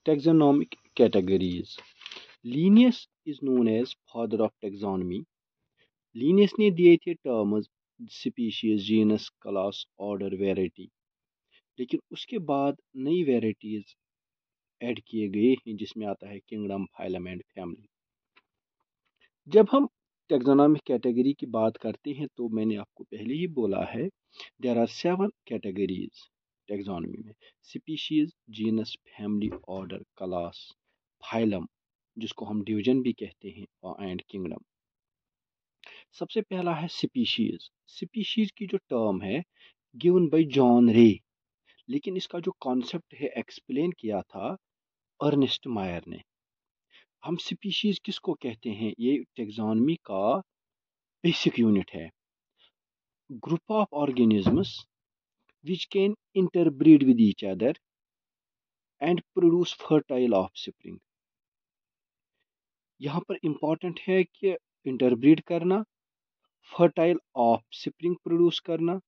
Taxonomic categories. Linnaeus is known as father of taxonomy. Linnaeus ने दिए थे terms species, genus, class, order, variety, लेकिन उसके बाद नई वैरायटीज ऐड किए गए हैं जिसमें आता है किंगडम, फाइलम एंड फैमिली। जब हम टैक्सोनॉमिक कैटेगरी की बात करते हैं तो मैंने आपको पहले ही बोला है देयर आर 7 कैटेगरीज टैक्सोनॉमी में: species, genus, family, order, class, phylum जिसको हम डिवीजन भी कहते हैं, एंड किंगडम। सबसे पहला है स्पीशीज। स्पीशीज की जो टर्म है गिवन बाय जॉन रे, लेकिन इसका जो कॉन्सेप्ट है एक्सप्लेन किया था अर्नेस्ट मायर ने। हम स्पीशीज किसको कहते हैं? ये टैक्सोनॉमी का बेसिक यूनिट है। Group of organisms which can interbreed with each other and produce fertile offspring। यहाँ पर इंपॉर्टेंट है कि इंटरब्रीड करना, फर्टाइल ऑफस्प्रिंग प्रोड्यूस करना,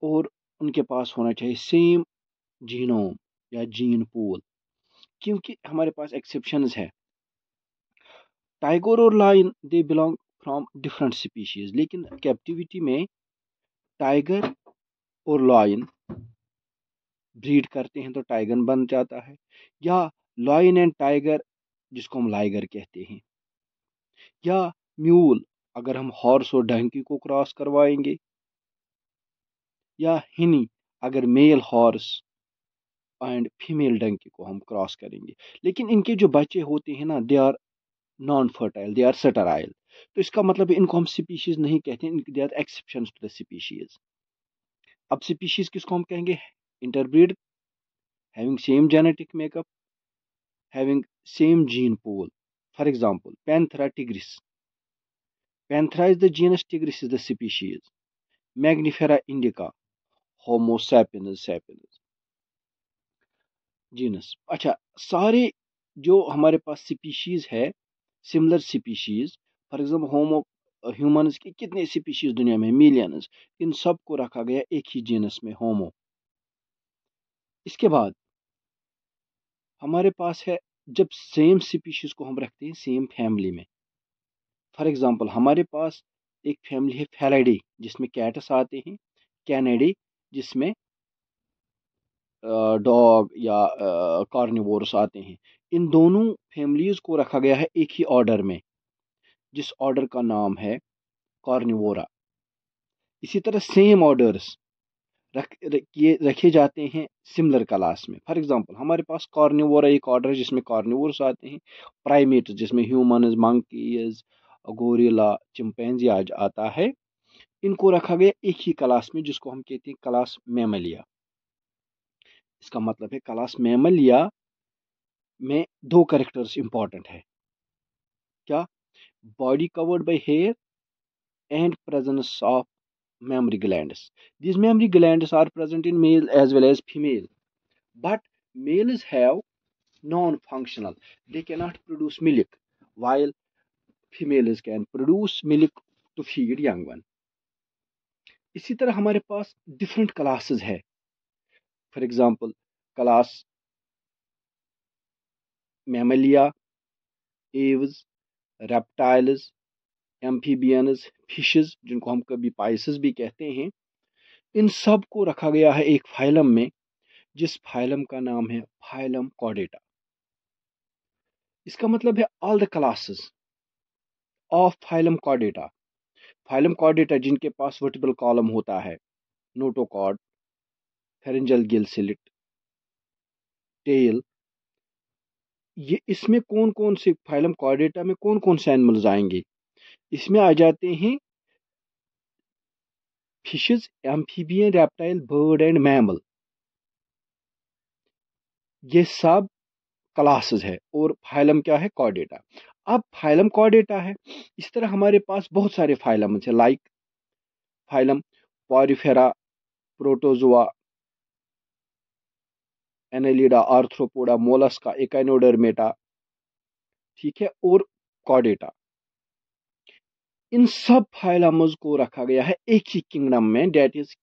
और उनके पास होना चाहिए सेम जीनोम या जीन पूल। क्योंकि हमारे पास एक्सेप्शंस है, टाइगर और lion they belong from different species, लेकिन कैप्टिविटी में टाइगर और लायन ब्रीड करते हैं तो टाइगर बन जाता है, या लायन एंड टाइगर जिसको हम लाइगर कहते हैं, या म्यूल अगर हम हॉर्स और डंकी को क्रॉस करवाएंगे, या हिनी अगर male horse and female donkey को हम क्रॉस करेंगे। लेकिन इनके जो बच्चे होते हैं ना, they are non fertile, they are sterile. तो इसका मतलब इनको हम स्पीशीज नहीं कहते, they are exceptions to the species. अब स्पीशीज किसको हम कहेंगे? Interbreed, having same genetic makeup, having same gene pool. For example, Panthera tigris. Panthera is the genus, Tigris is the species. Magnifera indica, Homo sapiens sapiens genus। अच्छा, सारे जो हमारे पास species है, similar species, for example homo humans की कितने species दुनिया में? Millions. इन सब को रखा गया एक ही जीनस में, होमो। इसके बाद हमारे पास है, जब सेम स्पीशीज को हम रखते हैं सेम फैमिली में, फॉर एग्जाम्पल हमारे पास एक फैमिली है फेलिडी जिसमें कैट्स आते हैं, कैनेडी जिसमें डॉग या कार्निवोरस आते हैं। इन दोनों फैमिलीज को रखा गया है एक ही ऑर्डर में, जिस ऑर्डर का नाम है कार्निवोरा। इसी तरह सेम ऑर्डर्स रखे जाते हैं सिमिलर क्लास में। फॉर एग्जांपल हमारे पास कार्निवोरा एक ऑर्डर है जिसमें कार्निवोरस आते हैं, प्राइमेट्स जिसमें ह्यूमन्स, मंकीज, गोरिल्ला, चिंपैंजी आज आता है। इनको रखा गया एक ही क्लास में जिसको हम कहते हैं क्लास मैमलिया। इसका मतलब है क्लास मैमलिया में दो कैरेक्टर्स इंपॉर्टेंट है। क्या? Body covered by hair and presence of mammary glands. These mammary glands are present in male as well as female, but males have non-functional. They cannot produce milk, while females can produce milk to feed young one. इसी तरह हमारे पास different classes है। For example, class Mammalia, aves, reptiles, amphibians, fishes जिनको हम कभी Pisces भी कहते हैं, इन सब को रखा गया है एक फाइलम में, जिस फाइलम का नाम है फाइलम कॉर्डेटा। इसका मतलब है all the classes of phylum Chordata. Phylum Chordata जिनके पास वर्टिब्रल कॉलम होता है, notochord, pharyngeal gill slit, tail, ये इसमें कौन कौन से फाइलम कॉर्डेटा में कौन कौन से एनिमल्स आएंगे? इसमें आ जाते हैं fishes, amphibian, reptile, bird and mammal. ये सब क्लासेस है और फाइलम क्या है? कॉर्डेटा। अब फाइलम कॉर्डेटा है, इस तरह हमारे पास बहुत सारे फाइलम है, like phylum Porifera, Protozoa, Annelida, Arthropoda, Mollusca, Echinodermata, ठीक है, और कॉर्डेटा। इन सब फाइलम्स को रखा गया है एक ही किंगडम में, डेट इज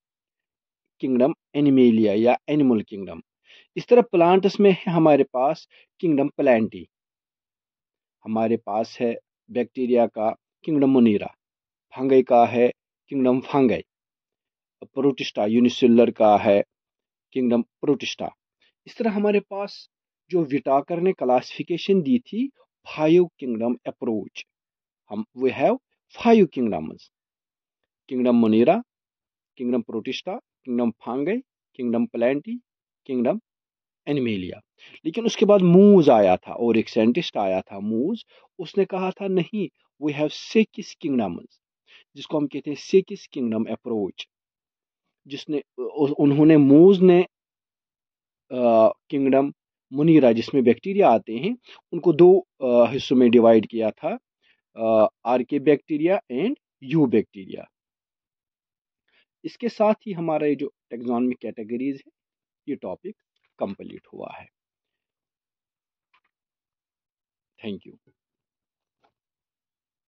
किंगडम एनिमेलिया या एनिमल किंगडम। इस तरह प्लांट्स में है हमारे पास किंगडम प्लांटी, हमारे पास है बैक्टीरिया का किंगडम मोनीरा, फंगई का है किंगडम फंगई, प्रोटिस्टा यूनिसेलुलर का है किंगडम प्रोटिस्टा। इस तरह हमारे पास जो विटाकर ने क्लासिफिकेशन दी थी 5 किंगडम अप्रोच, हम we have 5 kingdoms, kingdom Monera, kingdom Protista, kingdom Fungi, kingdom Plantae, kingdom Animalia. लेकिन उसके बाद मूज आया था और एक साइंटिस्ट आया था मूज, उसने कहा था नहीं, वी हैव 6 किंगडम्स, जिसको हम कहते हैं 6 किंगडम अप्रोच। जिसने उन्होंने मूज ने किंगडम मुनीरा जिसमें बैक्टीरिया आते हैं उनको दो हिस्सों में डिवाइड किया था, आर्के बैक्टीरिया एंड यू बैक्टीरिया। इसके साथ ही हमारा ये जो टेक्सोनॉमिक कैटेगरीज है ये टॉपिक कंप्लीट हुआ है। Thank you.